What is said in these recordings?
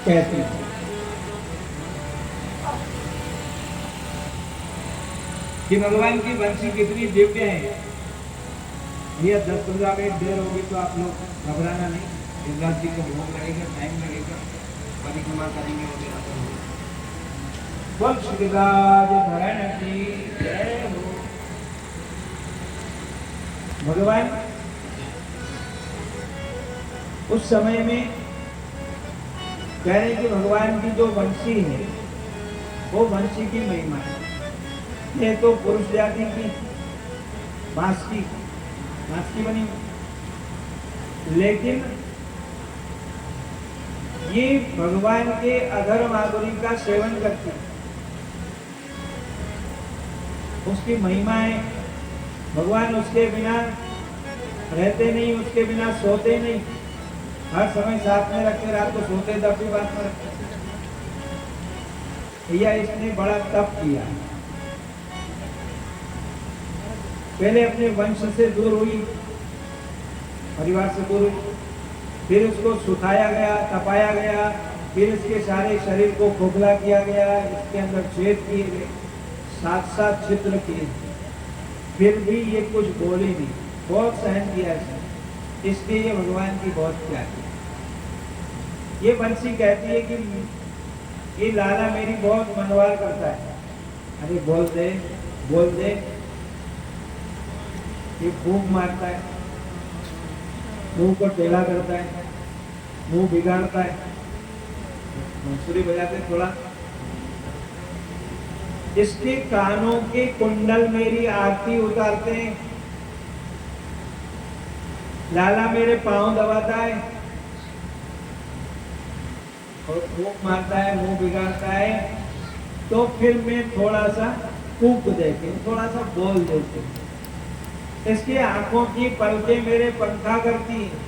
कहती है कि भगवान की वंशी कितनी दिव्य है। भैया 10-15 मिनट देर होगी तो आप लोग घबराना नहीं, युवराज जी को भोग लगेगा, टाइम लगेगा, परिक्रमा करेंगे वगैरह। बोल श्री राज धरण की जय हो। भगवान उस समय में कह रहे कि भगवान की जो वंशी है वो वंशी की महिमा है। ये तो पुरुष जाति की बांस की बनी, लेकिन ये भगवान के अधर माधुरी का सेवन करती है, उसकी महिमा है। भगवान उसके बिना रहते नहीं, उसके बिना सोते नहीं, हर समय साथ में रखते, रात को सोते तब भी बात में रखते। भैया इसने बड़ा तप किया, पहले अपने वंश से दूर हुई, परिवार से दूर हुई, फिर उसको सुखाया गया, तपाया गया, फिर इसके सारे शरीर को खोखला किया गया, इसके अंदर छेद किए गए, 7-7 छिद्र किए, फिर भी ये कुछ बोली नहीं, बहुत सहन किया इसने। इसलिए ये भगवान की बहुत प्यारी। ये बंसी कहती है कि ये लाला मेरी बहुत मनवार करता है। अरे बोल दे बोल दे, ये फूंक मारता है, मुंह को टेढ़ा करता है, मुंह बिगाड़ता है, बांसुरी बजाते थोड़ा। इसके कानों के कुंडल मेरी आरती उतारते हैं। लाला मेरे पांव दबाता है और फूंक मारता है, मुंह बिगाड़ता है, तो फिर मैं थोड़ा सा फूंक देती हूँ, थोड़ा सा बोल देती हूँ। इसकी आंखों की पलकें मेरे पंखा करती हैं,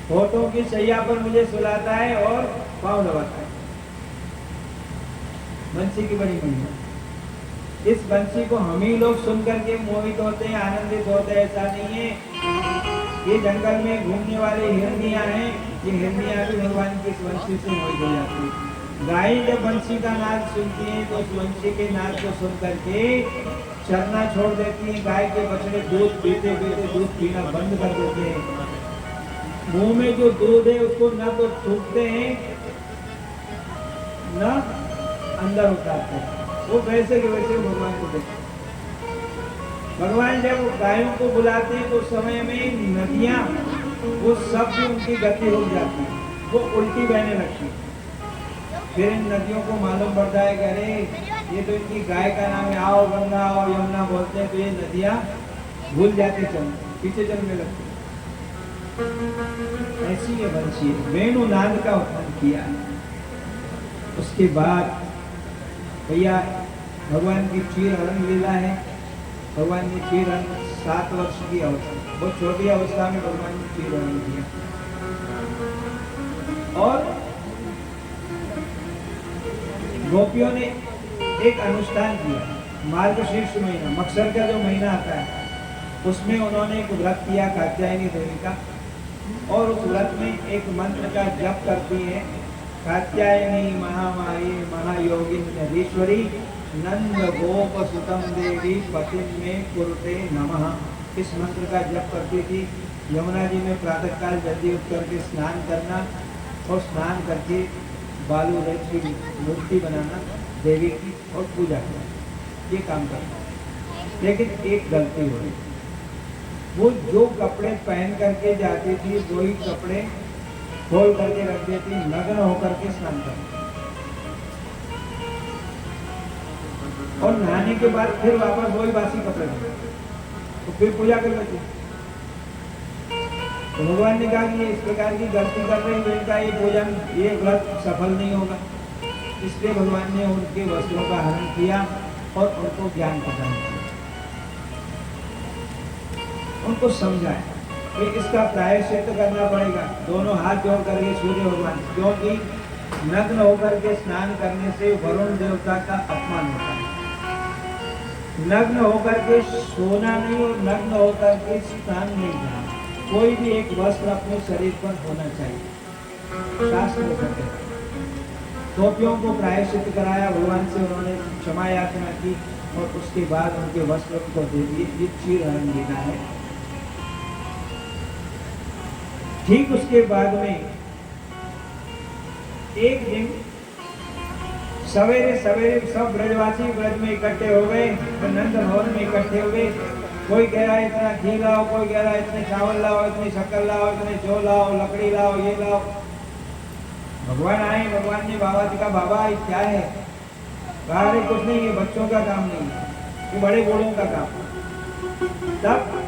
होठों की सैया पर मुझे सुलाता है और पांव दबाता है। बंसी की बड़ी महिमा। इस बंसी को हम ही लोग सुन करके मोहित होते हैं, आनंदित होते हैं, ऐसा नहीं है। ये जंगल में घूमने वाले हिरनियां हैं, ये हिरनियां भी भगवान की इस बंसी से मोहित हो जाती है। गाय जब बंसी का नाद सुनती है तो उस बंसी के नाद को सुन करके चरना छोड़ देती है। गाय के बछड़े दूध पीते पीते दूध पीना बंद कर देते हैं। मुंह में जो दूध है उसको न तो थूकते हैं न अंदर उतारते हैं, वो वैसे के वैसे भगवान को देखते। भगवान जब गायों को बुलाते हैं तो उस समय में नदियां वो सब भी उनकी गति रुक जाती है, वो उल्टी बहने लगती है। फिर इन नदियों को मालूम पड़ता है कि अरे ये तो इनकी गाय का नाम है, आओ गंगा आओ यमुना बोलते हैं, तो ये नदियां भूल जाती चलने, पीछे चलने लगती। ऐसी ये बंसी वेणु नाद का उत्पन्न किया। उसके बाद भैया भगवान की चीर हरण लीला है। भगवान ने चीर हरण 7 वर्ष की अवस्था, बहुत छोटी अवस्था में भगवान ने चीर हरण किया। और गोपियों ने एक अनुष्ठान किया, मार्गशीर्ष महीना, मक्सर का जो महीना आता है उसमें उन्होंने एक व्रत किया कात्यायनी देवी का, और उस व्रत में एक मंत्र का जप करती है, कात्यायनी महामारी महायोगिनीश्वरी नंद गोप सुतम देवी पतिम में कुरुते नमः। इस मंत्र का जप करती थी। यमुना जी में प्रातः काल जल्दी उठ करके स्नान करना और स्नान करके बालू रेत की मूर्ति बनाना देवी की और पूजा करना, ये काम करना। लेकिन एक गलती हो रही, वो जो कपड़े पहन करके जाती थी वही कपड़े खोल करके रख देती, नग्न होकर के स्नान करती और नहाने के बाद फिर वापस वही बासी कपड़े में तो फिर पूजा कर लेती। तो भगवान ने कहा कि ये इस प्रकार की गलती कर रही है, इनका ये भोजन ये व्रत सफल नहीं होगा। इसलिए भगवान ने उनके वस्त्रों का हरण किया और उनको ज्ञान प्रदान किया, उनको समझाया कि इसका प्रायश्चित करना पड़ेगा। दोनों हाथ जोड़ करके सूर्य भगवान, क्योंकि नग्न होकर के स्नान करने से वरुण देवता का अपमान होता है। नग्न होकर के सोना नहीं और नग्न होकर के स्नान नहीं करना। कोई भी एक वस्त्र अपने शरीर पर होना चाहिए, शास्त्र कहते हैं। गोपियों को प्रायश्चित कराया, भगवान से उन्होंने क्षमा याचना की और उसके बाद उनके वस्त्र उनको दे दिए। ये क्षीर लीला है। ठीक उसके बाद में एक दिन सवेरे सवेरे सब ब्रजवासी ब्रज में इकट्ठे हो गए, नंद भवन में इकट्ठे हुए। कोई कह रहा है इतना घी लाओ, कोई कह रहा है इतने चावल लाओ, इतनी शक्कर लाओ, इतने जौ लाओ, लकड़ी लाओ, ये लाओ। भगवान आए, भगवान ने बाबा जी का, बाबा ये क्या है? कहा कुछ नहीं, ये बच्चों का काम नहीं है, ये बड़े बूढ़ों का काम। तब